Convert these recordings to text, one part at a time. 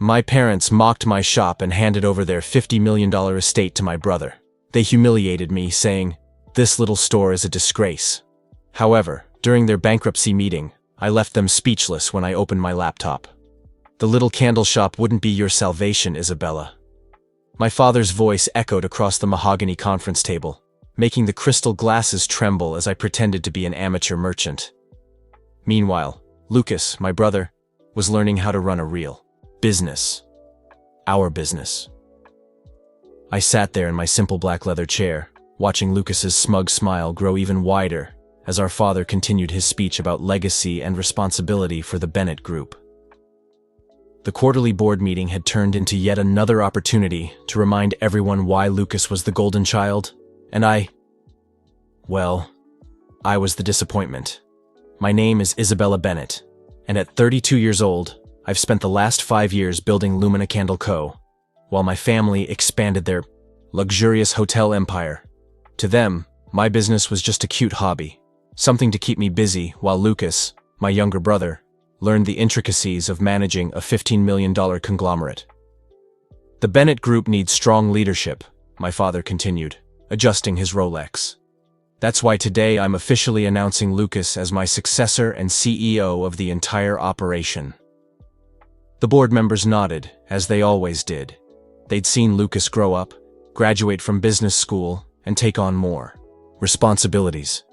My parents mocked my shop and handed over their $50 million estate to my brother. They humiliated me, saying, "This little store is a disgrace." However, during their bankruptcy meeting, I left them speechless when I opened my laptop. "The little candle shop wouldn't be your salvation, Isabella." My father's voice echoed across the mahogany conference table, making the crystal glasses tremble as I pretended to be an amateur merchant. Meanwhile, Lucas, my brother, was learning how to run a real business. Our business. I sat there in my simple black leather chair, watching Lucas's smug smile grow even wider as our father continued his speech about legacy and responsibility for the Bennett Group. The quarterly board meeting had turned into yet another opportunity to remind everyone why Lucas was the golden child, and I was the disappointment. My name is Isabella Bennett, and at 32 years old, I've spent the last 5 years building Lumina Candle Co., while my family expanded their luxurious hotel empire. To them, my business was just a cute hobby, something to keep me busy while Lucas, my younger brother, learned the intricacies of managing a $15 million conglomerate. "The Bennett Group needs strong leadership," my father continued, adjusting his Rolex. "That's why today I'm officially announcing Lucas as my successor and CEO of the entire operation." The board members nodded, as they always did. They'd seen Lucas grow up, graduate from business school, and take on more responsibilities.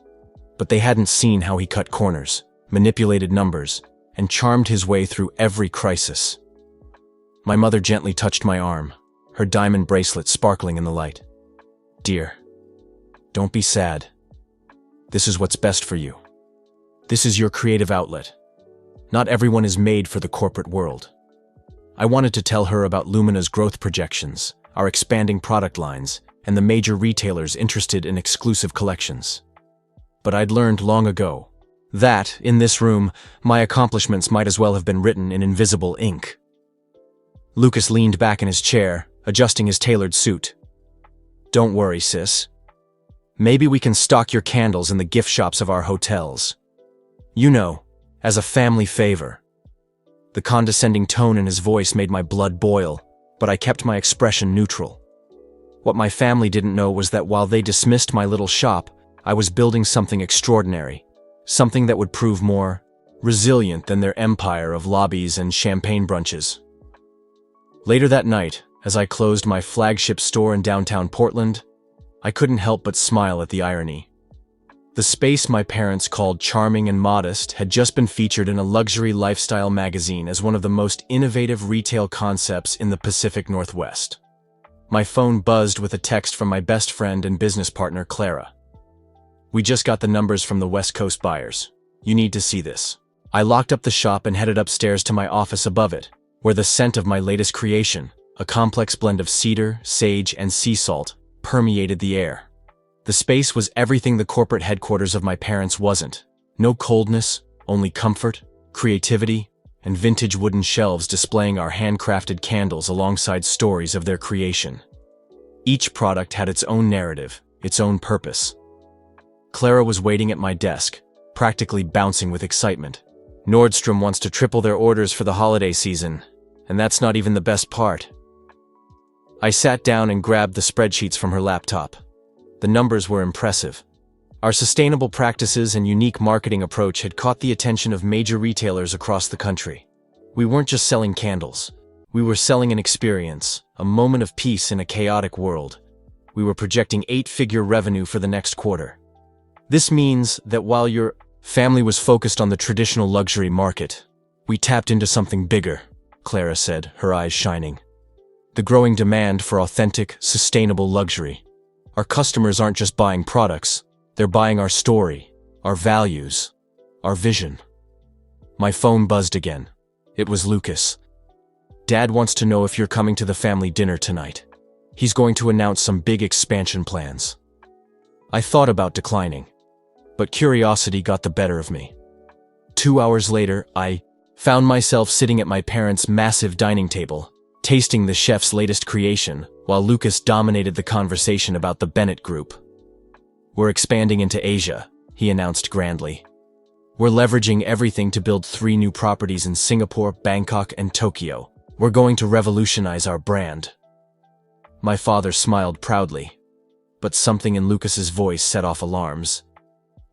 But they hadn't seen how he cut corners, manipulated numbers, and charmed his way through every crisis. My mother gently touched my arm, her diamond bracelet sparkling in the light. "Dear, don't be sad. This is what's best for you. This is your creative outlet. Not everyone is made for the corporate world." I wanted to tell her about Lumina's growth projections, our expanding product lines, and the major retailers interested in exclusive collections. But I'd learned long ago that, in this room, my accomplishments might as well have been written in invisible ink. Lucas leaned back in his chair, adjusting his tailored suit. "Don't worry, sis. Maybe we can stock your candles in the gift shops of our hotels. You know, as a family favor." The condescending tone in his voice made my blood boil, but I kept my expression neutral. What my family didn't know was that while they dismissed my little shop, I was building something extraordinary, something that would prove more resilient than their empire of lobbies and champagne brunches. Later that night, as I closed my flagship store in downtown Portland, I couldn't help but smile at the irony. The space my parents called charming and modest had just been featured in a luxury lifestyle magazine as one of the most innovative retail concepts in the Pacific Northwest. My phone buzzed with a text from my best friend and business partner, Clara. "We just got the numbers from the West Coast buyers. You need to see this." I locked up the shop and headed upstairs to my office above it, where the scent of my latest creation, a complex blend of cedar, sage, and sea salt, permeated the air. The space was everything the corporate headquarters of my parents wasn't. No coldness, only comfort, creativity, and vintage wooden shelves displaying our handcrafted candles alongside stories of their creation. Each product had its own narrative, its own purpose. Clara was waiting at my desk, practically bouncing with excitement. "Nordstrom wants to triple their orders for the holiday season, and that's not even the best part." I sat down and grabbed the spreadsheets from her laptop. The numbers were impressive. Our sustainable practices and unique marketing approach had caught the attention of major retailers across the country. We weren't just selling candles. We were selling an experience, a moment of peace in a chaotic world. We were projecting 8-figure revenue for the next quarter. This means that while your family was focused on the traditional luxury market, we tapped into something bigger, Clara said, her eyes shining. The growing demand for authentic, sustainable luxury. Our customers aren't just buying products, they're buying our story, our values, our vision. My phone buzzed again. It was Lucas. "Dad wants to know if you're coming to the family dinner tonight. He's going to announce some big expansion plans." I thought about declining, but curiosity got the better of me. 2 hours later, I found myself sitting at my parents' massive dining table, tasting the chef's latest creation, while Lucas dominated the conversation about the Bennett Group. "We're expanding into Asia," he announced grandly. "We're leveraging everything to build 3 new properties in Singapore, Bangkok, and Tokyo, We're going to revolutionize our brand." My father smiled proudly, but something in Lucas's voice set off alarms.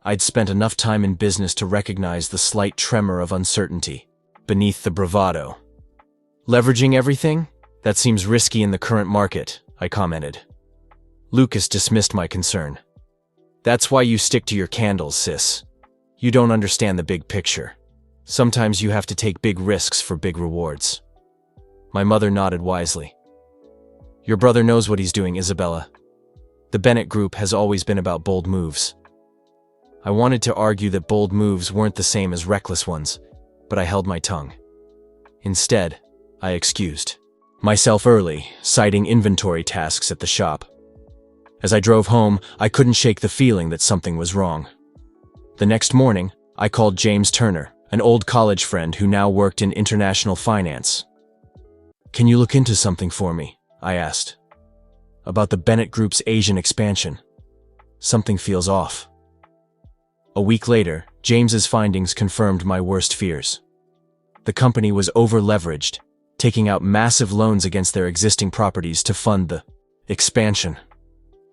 I'd spent enough time in business to recognize the slight tremor of uncertainty beneath the bravado. "Leveraging everything? That seems risky in the current market," I commented. Lucas dismissed my concern. "That's why you stick to your candles, sis. You don't understand the big picture. Sometimes you have to take big risks for big rewards." My mother nodded wisely. "Your brother knows what he's doing, Isabella. The Bennett Group has always been about bold moves." I wanted to argue that bold moves weren't the same as reckless ones, but I held my tongue. Instead, I excused myself early, citing inventory tasks at the shop. As I drove home, I couldn't shake the feeling that something was wrong. The next morning, I called James Turner, an old college friend who now worked in international finance. "Can you look into something for me?" I asked. "About the Bennett Group's Asian expansion. Something feels off." A week later, James's findings confirmed my worst fears. The company was over-leveraged, taking out massive loans against their existing properties to fund the expansion.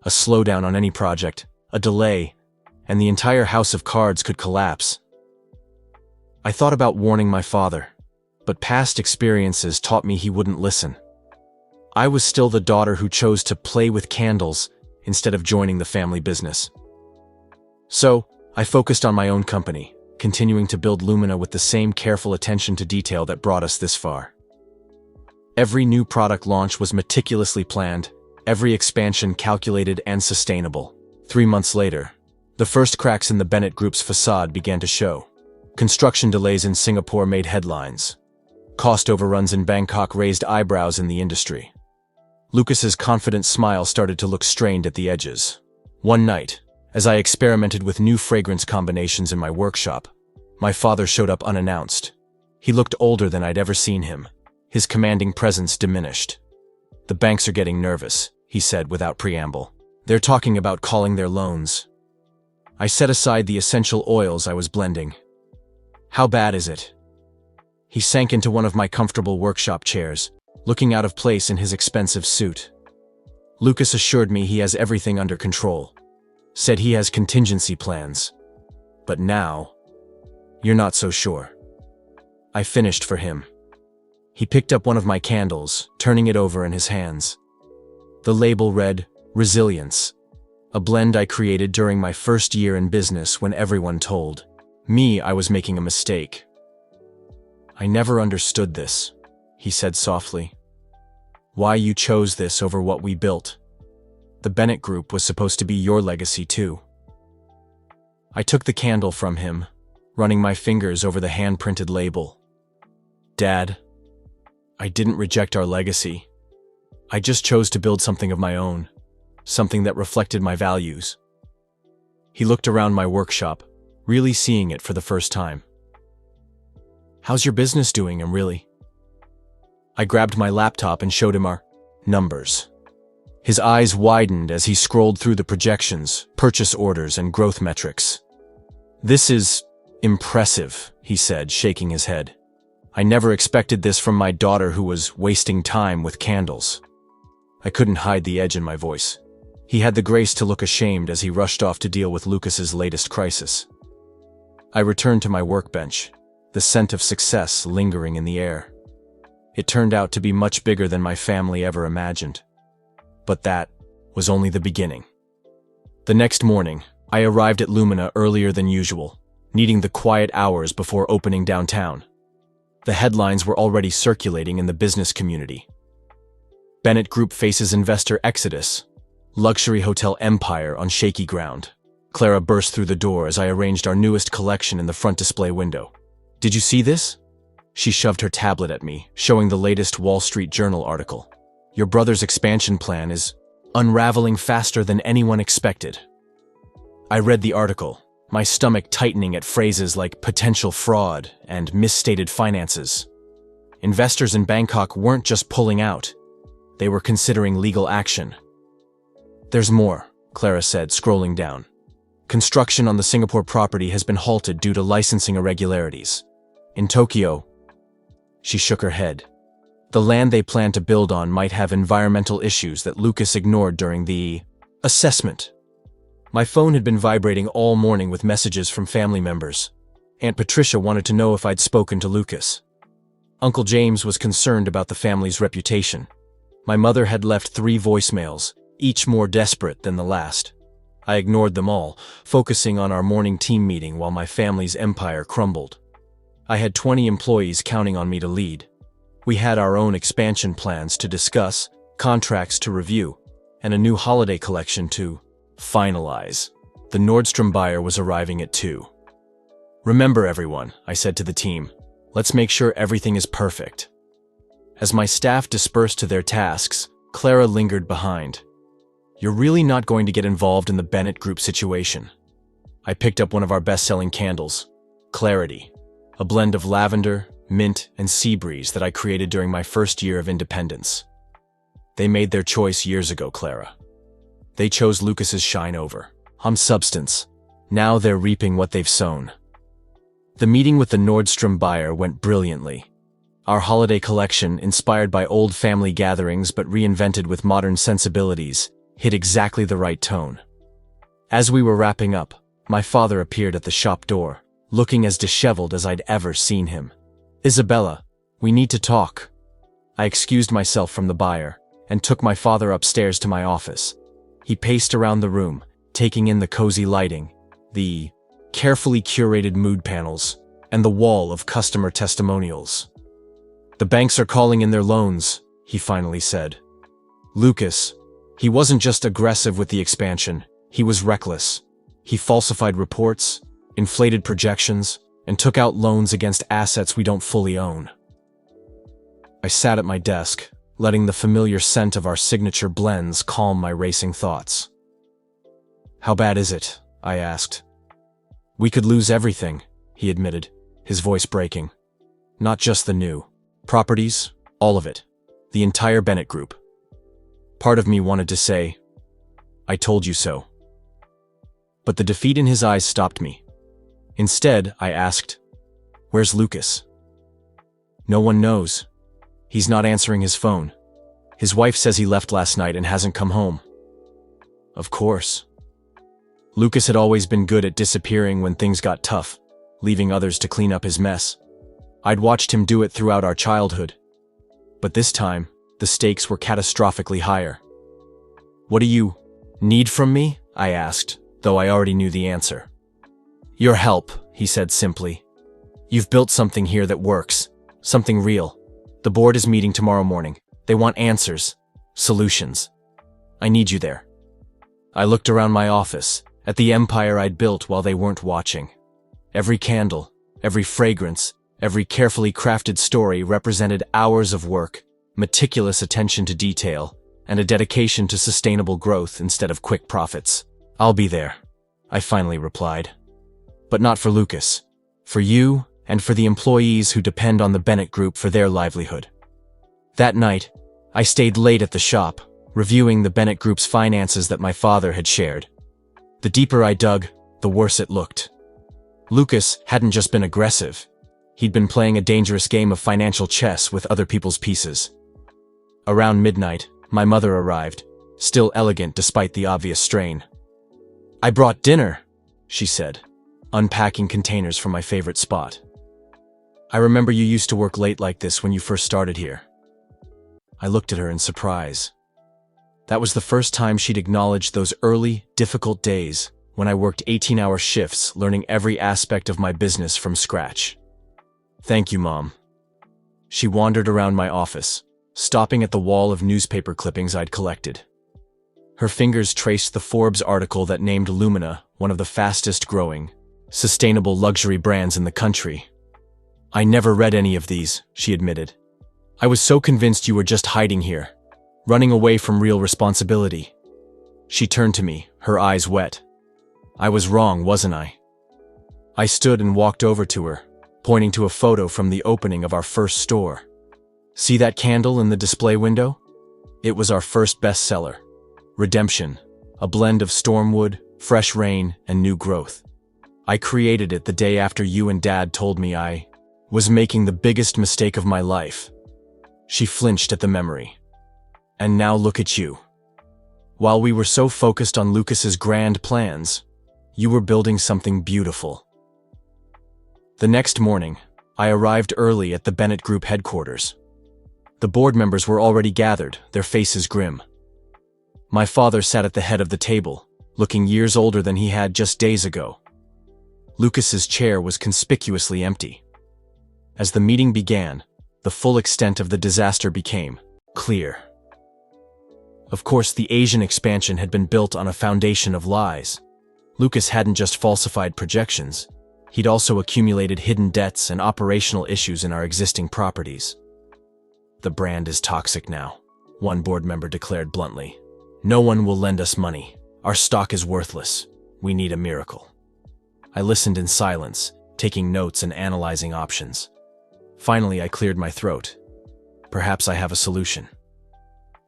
A slowdown on any project, a delay, and the entire house of cards could collapse. I thought about warning my father, but past experiences taught me he wouldn't listen. I was still the daughter who chose to play with candles instead of joining the family business. So, I focused on my own company, continuing to build Lumina with the same careful attention to detail that brought us this far. Every new product launch was meticulously planned, every expansion calculated and sustainable. 3 months later, the first cracks in the Bennett Group's facade began to show. Construction delays in Singapore made headlines. Cost overruns in Bangkok raised eyebrows in the industry. Lucas's confident smile started to look strained at the edges. One night, as I experimented with new fragrance combinations in my workshop, my father showed up unannounced. He looked older than I'd ever seen him. His commanding presence diminished. "The banks are getting nervous," he said without preamble. "They're talking about calling their loans." I set aside the essential oils I was blending. "How bad is it?" He sank into one of my comfortable workshop chairs, looking out of place in his expensive suit. Lucas assured me he has everything under control. Said he has contingency plans. But now, "You're not so sure." I finished for him. He picked up one of my candles, turning it over in his hands. The label read, "Resilience," a blend I created during my first year in business when everyone told me I was making a mistake. "I never understood this," he said softly. "Why you chose this over what we built. The Bennett Group was supposed to be your legacy too." I took the candle from him, running my fingers over the hand-printed label. "Dad, I didn't reject our legacy. I just chose to build something of my own, something that reflected my values." He looked around my workshop, really seeing it for the first time. "How's your business doing, really?" I grabbed my laptop and showed him our numbers. His eyes widened as he scrolled through the projections, purchase orders, and growth metrics. "This is impressive," he said, shaking his head. "I never expected this from my daughter who was wasting time with candles." I couldn't hide the edge in my voice. He had the grace to look ashamed as he rushed off to deal with Lucas's latest crisis. I returned to my workbench, the scent of success lingering in the air. It turned out to be much bigger than my family ever imagined. But that was only the beginning. The next morning, I arrived at Lumina earlier than usual, needing the quiet hours before opening downtown. The headlines were already circulating in the business community. Bennett Group faces investor exodus. Luxury hotel empire on shaky ground. Clara burst through the door as I arranged our newest collection in the front display window. "Did you see this?" She shoved her tablet at me, showing the latest Wall Street Journal article. "Your brother's expansion plan is unraveling faster than anyone expected." I read the article, my stomach tightening at phrases like potential fraud and misstated finances. Investors in Bangkok weren't just pulling out. They were considering legal action. "There's more," Clara said, scrolling down. "Construction on the Singapore property has been halted due to licensing irregularities. In Tokyo," she shook her head, The land they planned to build on might have environmental issues that Lucas ignored during the assessment. My phone had been vibrating all morning with messages from family members. Aunt Patricia wanted to know if I'd spoken to Lucas. Uncle James was concerned about the family's reputation. My mother had left 3 voicemails, each more desperate than the last. I ignored them all, focusing on our morning team meeting while my family's empire crumbled. I had 20 employees counting on me to lead. We had our own expansion plans to discuss, contracts to review, and a new holiday collection to finalize. The Nordstrom buyer was arriving at 2. "Remember, everyone," I said to the team, "let's make sure everything is perfect." As my staff dispersed to their tasks, Clara lingered behind. "You're really not going to get involved in the Bennett Group situation." I picked up one of our best-selling candles, Clarity, a blend of lavender, mint, and sea breeze that I created during my first year of independence. "They made their choice years ago, Clara. They chose Lucas's shine over substance. Now they're reaping what they've sown." The meeting with the Nordstrom buyer went brilliantly. Our holiday collection, inspired by old family gatherings but reinvented with modern sensibilities, hit exactly the right tone. As we were wrapping up, my father appeared at the shop door, looking as disheveled as I'd ever seen him. "Isabella, we need to talk." I excused myself from the buyer and took my father upstairs to my office. He paced around the room, taking in the cozy lighting, the carefully curated mood panels, and the wall of customer testimonials. "The banks are calling in their loans," he finally said. "Lucas, he wasn't just aggressive with the expansion, he was reckless. He falsified reports, inflated projections, and took out loans against assets we don't fully own." I sat at my desk, letting the familiar scent of our signature blends calm my racing thoughts. "How bad is it?" I asked. "We could lose everything," he admitted, his voice breaking. "Not just the new properties, all of it. The entire Bennett Group." Part of me wanted to say, "I told you so." But the defeat in his eyes stopped me. Instead, I asked, "Where's Lucas?" "No one knows. He's not answering his phone. His wife says he left last night and hasn't come home." Of course. Lucas had always been good at disappearing when things got tough, leaving others to clean up his mess. I'd watched him do it throughout our childhood. But this time, the stakes were catastrophically higher. "What do you need from me?" I asked, though I already knew the answer. "Your help," he said simply. "You've built something here that works, something real. The board is meeting tomorrow morning. They want answers, solutions. I need you there." I looked around my office, at the empire I'd built while they weren't watching. Every candle, every fragrance, every carefully crafted story represented hours of work, meticulous attention to detail, and a dedication to sustainable growth instead of quick profits. "I'll be there," I finally replied. "But not for Lucas. For you and for the employees who depend on the Bennett Group for their livelihood." That night, I stayed late at the shop, reviewing the Bennett Group's finances that my father had shared. The deeper I dug, the worse it looked. Lucas hadn't just been aggressive. He'd been playing a dangerous game of financial chess with other people's pieces. Around midnight, my mother arrived, still elegant despite the obvious strain. "I brought dinner," she said, unpacking containers from my favorite spot. "I remember you used to work late like this when you first started here." I looked at her in surprise. That was the first time she'd acknowledged those early, difficult days when I worked 18-hour shifts learning every aspect of my business from scratch. "Thank you, Mom." She wandered around my office, stopping at the wall of newspaper clippings I'd collected. Her fingers traced the Forbes article that named Lumina one of the fastest-growing, sustainable luxury brands in the country. "I never read any of these," she admitted. "I was so convinced you were just hiding here, running away from real responsibility." She turned to me, her eyes wet. I was wrong, wasn't I? I stood and walked over to her, pointing to a photo from the opening of our first store. "See that candle in the display window? It was our first bestseller. Redemption, a blend of stormwood, fresh rain, and new growth. I created it the day after you and Dad told me I was making the biggest mistake of my life." She flinched at the memory. And now look at you. While we were so focused on Lucas's grand plans, you were building something beautiful. The next morning, I arrived early at the Bennett Group headquarters. The board members were already gathered, their faces grim. My father sat at the head of the table, looking years older than he had just days ago. Lucas's chair was conspicuously empty. As the meeting began, the full extent of the disaster became clear. Of course, the Asian expansion had been built on a foundation of lies. Lucas hadn't just falsified projections, he'd also accumulated hidden debts and operational issues in our existing properties. The brand is toxic now, one board member declared bluntly. No one will lend us money. Our stock is worthless. We need a miracle. I listened in silence, taking notes and analyzing options. Finally, I cleared my throat. Perhaps I have a solution.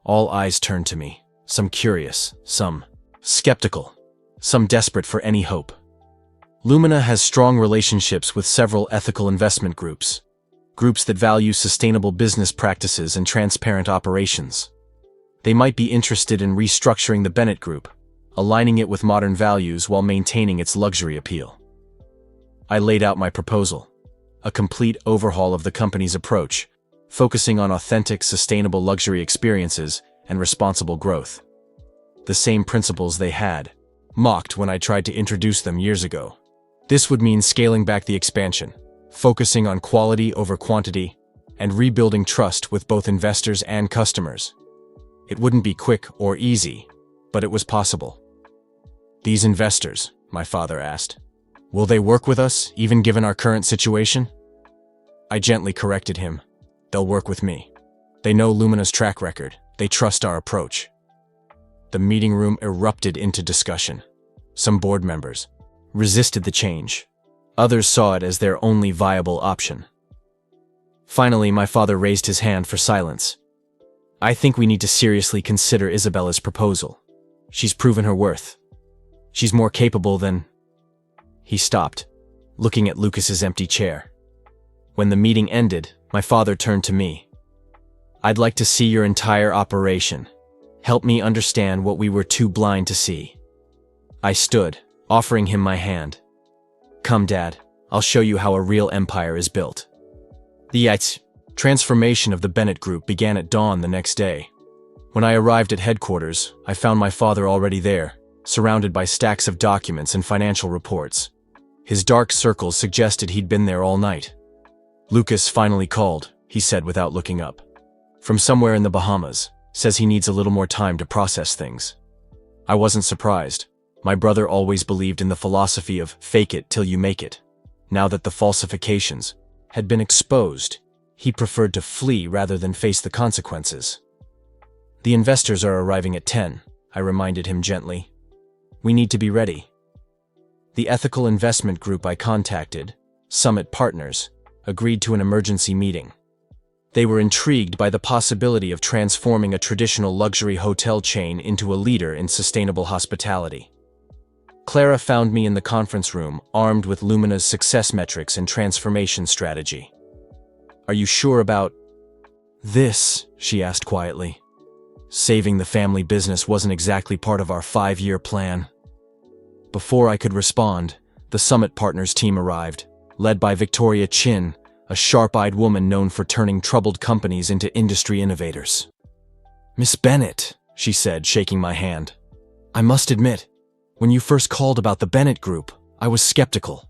All eyes turned to me, some curious, some skeptical, some desperate for any hope. Lumina has strong relationships with several ethical investment groups that value sustainable business practices and transparent operations. They might be interested in restructuring the Bennett Group, aligning it with modern values while maintaining its luxury appeal. I laid out my proposal, a complete overhaul of the company's approach, focusing on authentic, sustainable luxury experiences and responsible growth. The same principles they had mocked when I tried to introduce them years ago. This would mean scaling back the expansion, focusing on quality over quantity, and rebuilding trust with both investors and customers. It wouldn't be quick or easy, but it was possible. These investors, my father asked, will they work with us, even given our current situation? I gently corrected him. They'll work with me. They know Lumina's track record. They trust our approach. The meeting room erupted into discussion. Some board members resisted the change. Others saw it as their only viable option. Finally, my father raised his hand for silence. I think we need to seriously consider Isabella's proposal. She's proven her worth. She's more capable than... He stopped, looking at Lucas's empty chair. When the meeting ended, my father turned to me. I'd like to see your entire operation. Help me understand what we were too blind to see. I stood, offering him my hand. Come, Dad, I'll show you how a real empire is built. The transformation of the Bennett Group began at dawn the next day. When I arrived at headquarters, I found my father already there, surrounded by stacks of documents and financial reports. His dark circles suggested he'd been there all night. Lucas finally called, he said without looking up. From somewhere in the Bahamas, says he needs a little more time to process things. I wasn't surprised. My brother always believed in the philosophy of fake it till you make it. Now that the falsifications had been exposed, he preferred to flee rather than face the consequences. The investors are arriving at 10, I reminded him gently. We need to be ready. The ethical investment group I contacted, Summit Partners, agreed to an emergency meeting. They were intrigued by the possibility of transforming a traditional luxury hotel chain into a leader in sustainable hospitality. Clara found me in the conference room, armed with Lumina's success metrics and transformation strategy. Are you sure about this? She asked quietly. Saving the family business wasn't exactly part of our 5-year plan. Before I could respond, the Summit Partners team arrived, led by Victoria Chin, a sharp-eyed woman known for turning troubled companies into industry innovators. Miss Bennett, she said, shaking my hand. I must admit, when you first called about the Bennett Group, I was skeptical.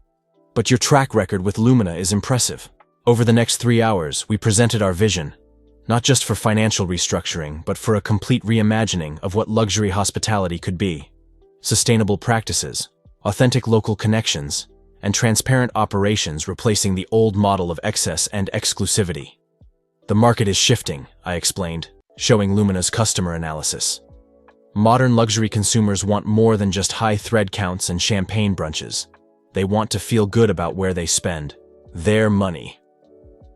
But your track record with Lumina is impressive. Over the next 3 hours, we presented our vision, not just for financial restructuring, but for a complete reimagining of what luxury hospitality could be. Sustainable practices, authentic local connections, and transparent operations replacing the old model of excess and exclusivity. The market is shifting, I explained, showing Lumina's customer analysis. Modern luxury consumers want more than just high thread counts and champagne brunches. They want to feel good about where they spend their money.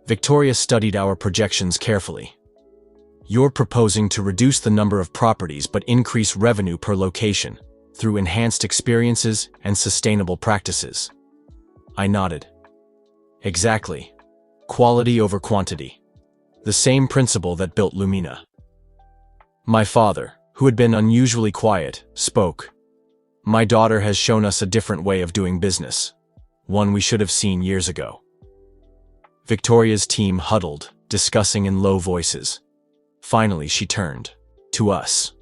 Victoria studied our projections carefully. You're proposing to reduce the number of properties but increase revenue per location through enhanced experiences and sustainable practices. I nodded. Exactly. Quality over quantity. the same principle that built Lumina. My father, who had been unusually quiet, spoke. My daughter has shown us a different way of doing business, one we should have seen years ago. Victoria's team huddled, discussing in low voices. Finally, she turned to us.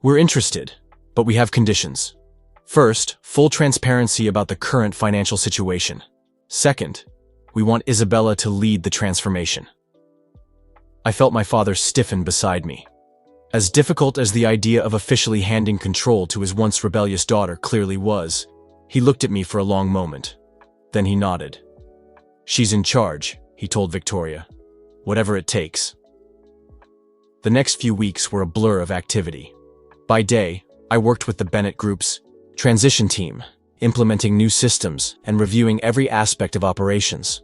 We're interested, but we have conditions. First, full transparency about the current financial situation. Second, we want Isabella to lead the transformation. I felt my father stiffen beside me. As difficult as the idea of officially handing control to his once rebellious daughter clearly was, he looked at me for a long moment. Then he nodded. She's in charge, he told Victoria. Whatever it takes. The next few weeks were a blur of activity. By day, I worked with the Bennett Group's transition team, implementing new systems and reviewing every aspect of operations.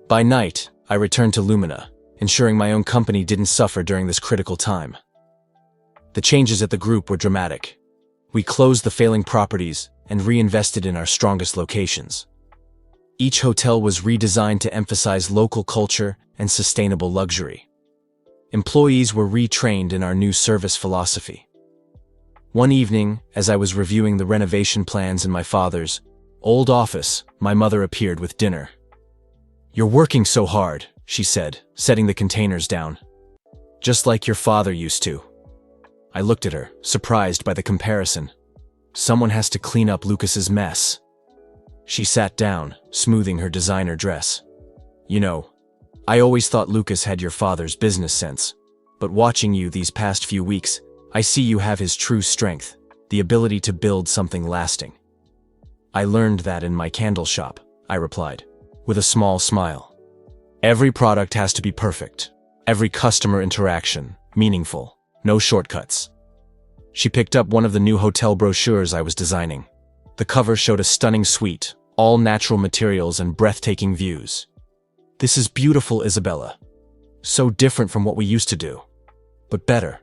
By night, I returned to Lumina, ensuring my own company didn't suffer during this critical time. The changes at the group were dramatic. We closed the failing properties and reinvested in our strongest locations. Each hotel was redesigned to emphasize local culture and sustainable luxury. Employees were retrained in our new service philosophy. One evening, as I was reviewing the renovation plans in my father's old office, my mother appeared with dinner. "You're working so hard," she said, setting the containers down. "Just like your father used to." I looked at her, surprised by the comparison. Someone has to clean up Lucas's mess. She sat down, smoothing her designer dress. "You know, I always thought Lucas had your father's business sense, but watching you these past few weeks, I see you have his true strength, the ability to build something lasting." "I learned that in my candle shop," I replied, with a small smile. "Every product has to be perfect. Every customer interaction, meaningful, no shortcuts." She picked up one of the new hotel brochures I was designing. The cover showed a stunning suite, all natural materials and breathtaking views. "This is beautiful, Isabella. So different from what we used to do, but better."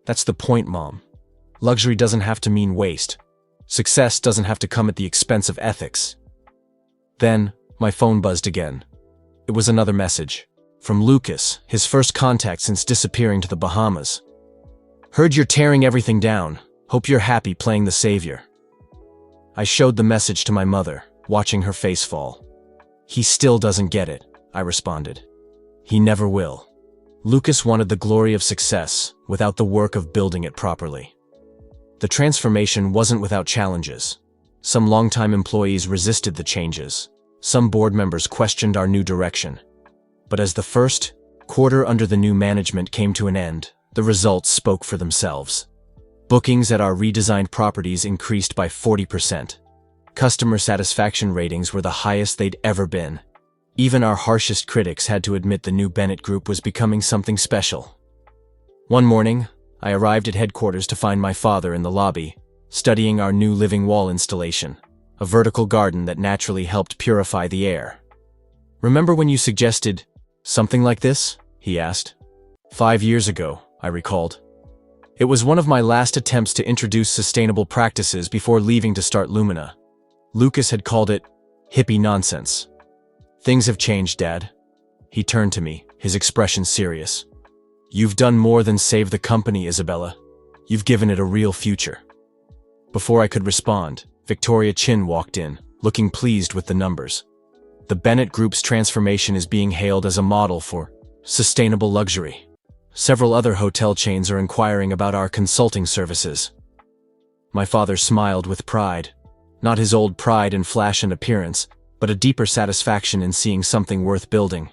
"That's the point, Mom. Luxury doesn't have to mean waste. Success doesn't have to come at the expense of ethics." Then, my phone buzzed again. It was another message. From Lucas, his first contact since disappearing to the Bahamas. "Heard you're tearing everything down. Hope you're happy playing the savior." I showed the message to my mother, watching her face fall. "He still doesn't get it," I responded. "He never will." Lucas wanted the glory of success without the work of building it properly. The transformation wasn't without challenges. Some longtime employees resisted the changes. Some board members questioned our new direction. But as the first quarter under the new management came to an end, the results spoke for themselves. Bookings at our redesigned properties increased by 40%. Customer satisfaction ratings were the highest they'd ever been. Even our harshest critics had to admit the new Bennett Group was becoming something special. One morning, I arrived at headquarters to find my father in the lobby, studying our new living wall installation, a vertical garden that naturally helped purify the air. "Remember when you suggested something like this?" he asked. 5 years ago, I recalled. It was one of my last attempts to introduce sustainable practices before leaving to start Lumina. Lucas had called it hippie nonsense. "Things have changed, Dad." He turned to me, his expression serious. "You've done more than save the company, Isabella. You've given it a real future." Before I could respond, Victoria Chin walked in, looking pleased with the numbers. The Bennett Group's transformation is being hailed as a model for sustainable luxury. Several other hotel chains are inquiring about our consulting services. My father smiled with pride. Not his old pride in flash and appearance, but a deeper satisfaction in seeing something worth building.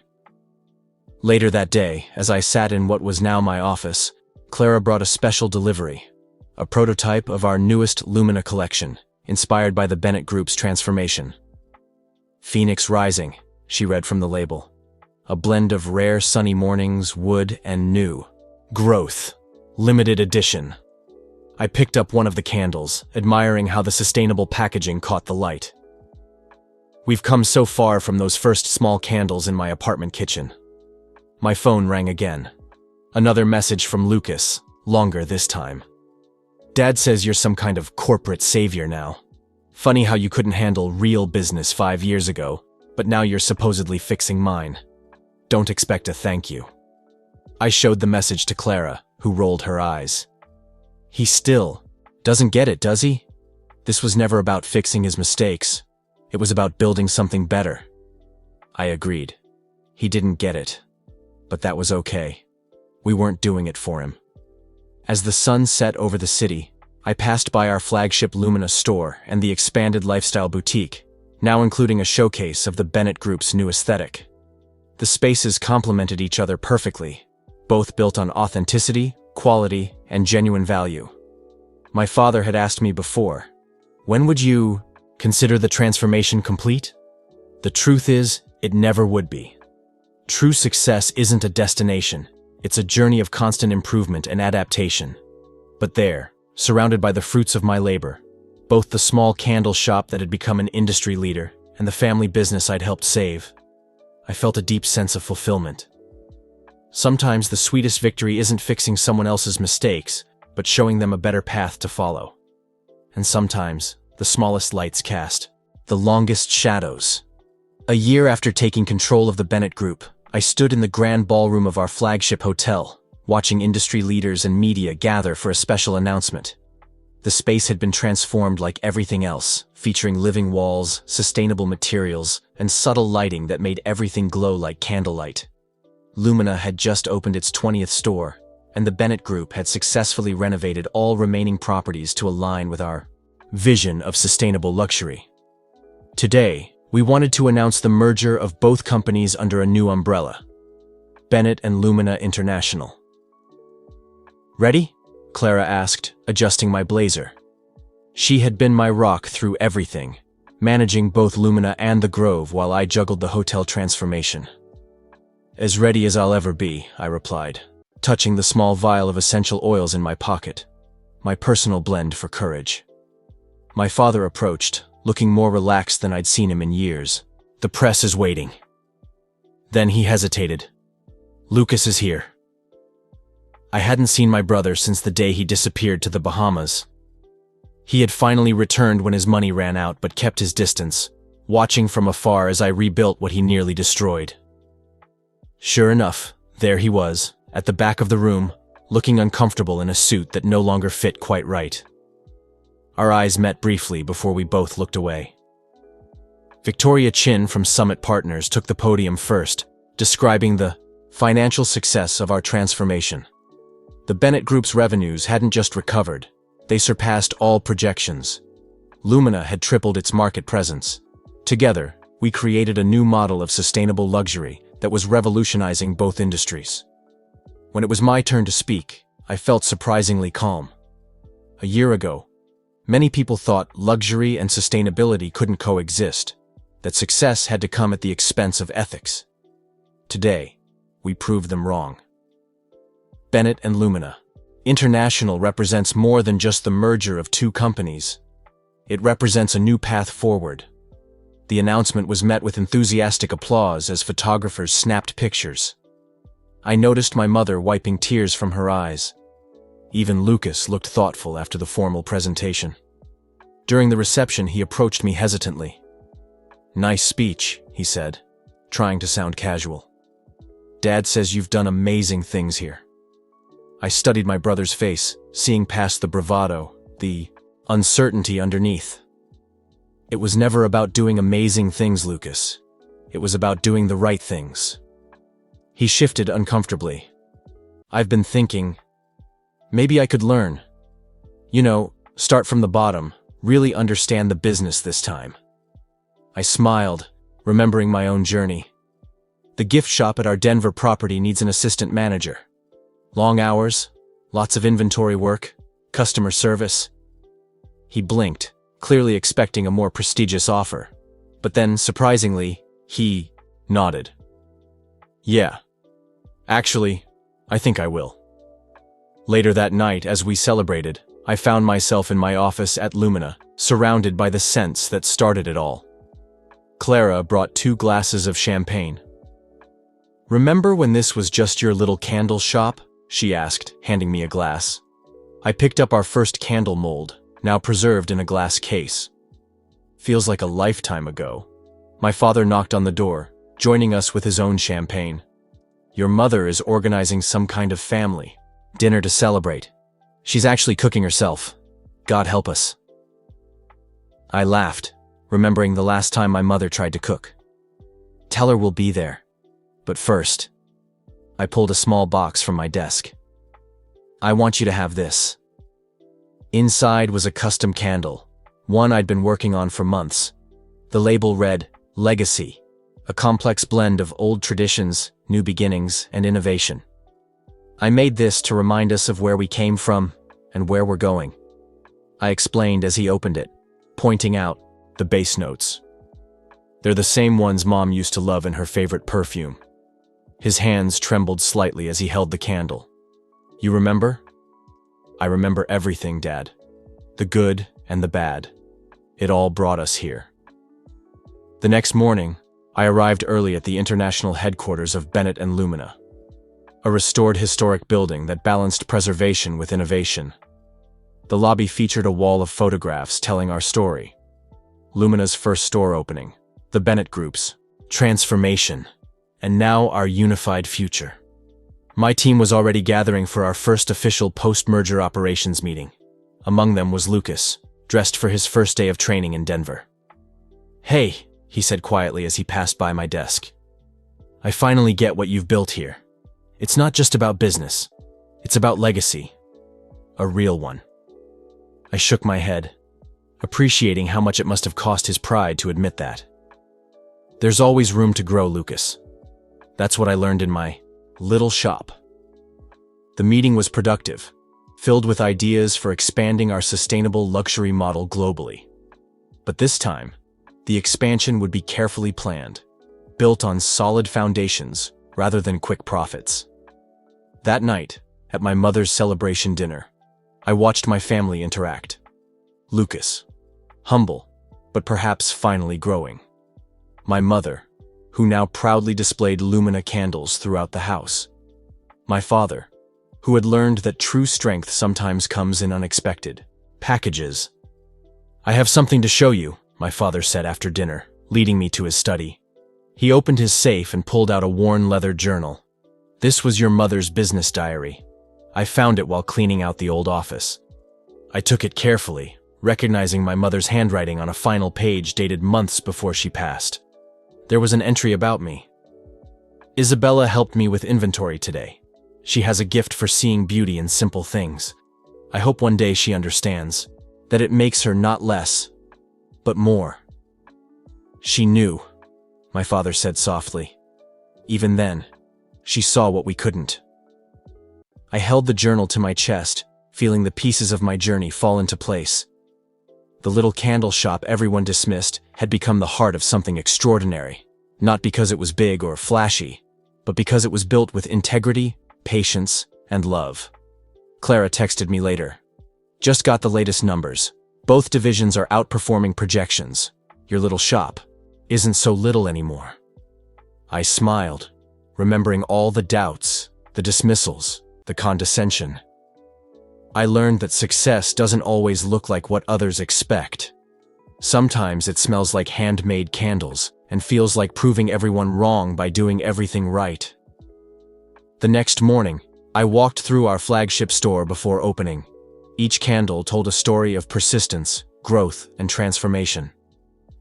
Later that day, as I sat in what was now my office, Clara brought a special delivery, a prototype of our newest Lumina collection, inspired by the Bennett Group's transformation. "Phoenix Rising," she read from the label. "A blend of rare sunny mornings, wood, and new growth. Limited edition." I picked up one of the candles, admiring how the sustainable packaging caught the light. We've come so far from those first small candles in my apartment kitchen. My phone rang again. Another message from Lucas, longer this time. "Dad says you're some kind of corporate savior now. Funny how you couldn't handle real business 5 years ago, but now you're supposedly fixing mine." Don't expect a thank you. I showed the message to Clara, who rolled her eyes. He still doesn't get it, does he? This was never about fixing his mistakes. It was about building something better. I agreed. He didn't get it. But that was okay. We weren't doing it for him. As the sun set over the city, I passed by our flagship Lumina store and the expanded lifestyle boutique, now including a showcase of the Bennett Group's new aesthetic. The spaces complemented each other perfectly, both built on authenticity, quality, and genuine value. My father had asked me before, when would you consider the transformation complete? The truth is, it never would be. True success isn't a destination, it's a journey of constant improvement and adaptation. But there, surrounded by the fruits of my labor, both the small candle shop that had become an industry leader and the family business I'd helped save, I felt a deep sense of fulfillment. Sometimes the sweetest victory isn't fixing someone else's mistakes, but showing them a better path to follow. And sometimes, the smallest lights cast the longest shadows. A year after taking control of the Bennett Group, I stood in the grand ballroom of our flagship hotel, watching industry leaders and media gather for a special announcement. The space had been transformed like everything else, featuring living walls, sustainable materials, and subtle lighting that made everything glow like candlelight. Lumina had just opened its 20th store, and the Bennett Group had successfully renovated all remaining properties to align with our vision of sustainable luxury. Today, we wanted to announce the merger of both companies under a new umbrella, Bennett and Lumina International. Ready? Clara asked, adjusting my blazer. She had been my rock through everything, managing both Lumina and the Grove while I juggled the hotel transformation. As ready as I'll ever be, I replied, touching the small vial of essential oils in my pocket, my personal blend for courage. My father approached, looking more relaxed than I'd seen him in years. The press is waiting. Then he hesitated. Lucas is here. I hadn't seen my brother since the day he disappeared to the Bahamas. He had finally returned when his money ran out but kept his distance, watching from afar as I rebuilt what he nearly destroyed. Sure enough, there he was, at the back of the room, looking uncomfortable in a suit that no longer fit quite right. Our eyes met briefly before we both looked away. Victoria Chin from Summit Partners took the podium first, describing the financial success of our transformation. The Bennett Group's revenues hadn't just recovered, they surpassed all projections. Lumina had tripled its market presence. Together, we created a new model of sustainable luxury that was revolutionizing both industries. When it was my turn to speak, I felt surprisingly calm. A year ago, many people thought luxury and sustainability couldn't coexist, that success had to come at the expense of ethics. Today, we proved them wrong. Bennett and Lumina International represents more than just the merger of two companies. It represents a new path forward. The announcement was met with enthusiastic applause as photographers snapped pictures. I noticed my mother wiping tears from her eyes. Even Lucas looked thoughtful after the formal presentation. During the reception, he approached me hesitantly. Nice speech, he said, trying to sound casual. Dad says you've done amazing things here. I studied my brother's face, seeing past the bravado, the uncertainty underneath. It was never about doing amazing things, Lucas. It was about doing the right things. He shifted uncomfortably. I've been thinking, maybe I could learn. Start from the bottom, really understand the business this time. I smiled, remembering my own journey. The gift shop at our Denver property needs an assistant manager. Long hours, lots of inventory work, customer service. He blinked, clearly expecting a more prestigious offer. But then, surprisingly, he nodded. Yeah. Actually, I think I will. Later that night, as we celebrated, I found myself in my office at Lumina, surrounded by the scents that started it all. Clara brought 2 glasses of champagne. Remember when this was just your little candle shop? She asked, handing me a glass. I picked up our first candle mold, now preserved in a glass case. Feels like a lifetime ago. My father knocked on the door, joining us with his own champagne. Your mother is organizing some kind of family dinner to celebrate. She's actually cooking herself. God help us." I laughed, remembering the last time my mother tried to cook. "Tell her we'll be there. But first," I pulled a small box from my desk. "I want you to have this." Inside was a custom candle, one I'd been working on for months. The label read, "Legacy," a complex blend of old traditions, new beginnings, and innovation. I made this to remind us of where we came from and where we're going. I explained as he opened it, pointing out the base notes. "They're the same ones Mom used to love in her favorite perfume." His hands trembled slightly as he held the candle. "You remember?" "I remember everything, Dad. The good and the bad. It all brought us here." The next morning, I arrived early at the international headquarters of Bennett and Lumina, a restored historic building that balanced preservation with innovation. The lobby featured a wall of photographs telling our story. Lumina's first store opening, the Bennett Group's transformation, and now our unified future. My team was already gathering for our first official post-merger operations meeting. Among them was Lucas, dressed for his first day of training in Denver. "Hey," he said quietly as he passed by my desk. "I finally get what you've built here. It's not just about business. It's about legacy. A real one." I shook my head, appreciating how much it must have cost his pride to admit that. There's always room to grow, Lucas. That's what I learned in my little shop. The meeting was productive, filled with ideas for expanding our sustainable luxury model globally. But this time, the expansion would be carefully planned, built on solid foundations rather than quick profits. That night, at my mother's celebration dinner, I watched my family interact. Lucas, humble, but perhaps finally growing. My mother, who now proudly displayed Lumina candles throughout the house. My father, who had learned that true strength sometimes comes in unexpected packages. "I have something to show you," my father said after dinner, leading me to his study. He opened his safe and pulled out a worn leather journal. "This was your mother's business diary. I found it while cleaning out the old office." I took it carefully, recognizing my mother's handwriting on a final page dated months before she passed. There was an entry about me. "Isabella helped me with inventory today. She has a gift for seeing beauty in simple things. I hope one day she understands that it makes her not less, but more." "She knew," my father said softly. "Even then, she saw what we couldn't." I held the journal to my chest, feeling the pieces of my journey fall into place. The little candle shop everyone dismissed had become the heart of something extraordinary, not because it was big or flashy, but because it was built with integrity, patience, and love. Clara texted me later. "Just got the latest numbers. Both divisions are outperforming projections. Your little shop isn't so little anymore." I smiled, remembering all the doubts, the dismissals, the condescension. I learned that success doesn't always look like what others expect. Sometimes it smells like handmade candles and feels like proving everyone wrong by doing everything right. The next morning, I walked through our flagship store before opening. Each candle told a story of persistence, growth, and transformation.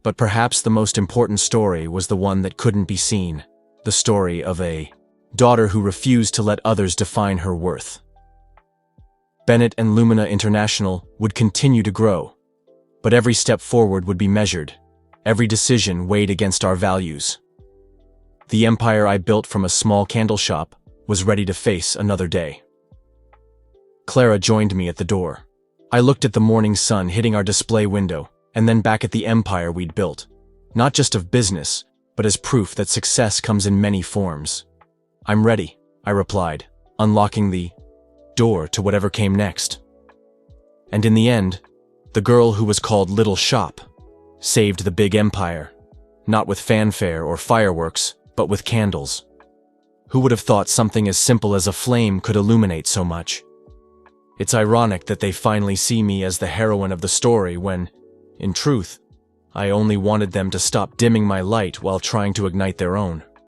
But perhaps the most important story was the one that couldn't be seen, the story of a daughter who refused to let others define her worth. Bennett and Lumina International would continue to grow, but every step forward would be measured, every decision weighed against our values. The empire I built from a small candle shop was ready to face another day. Clara joined me at the door. I looked at the morning sun hitting our display window, and then back at the empire we'd built, not just of business, but as proof that success comes in many forms. "I'm ready," I replied, unlocking the door to whatever came next. And in the end, the girl who was called Little Shop saved the big empire, not with fanfare or fireworks, but with candles. Who would have thought something as simple as a flame could illuminate so much? It's ironic that they finally see me as the heroine of the story when, in truth, I only wanted them to stop dimming my light while trying to ignite their own.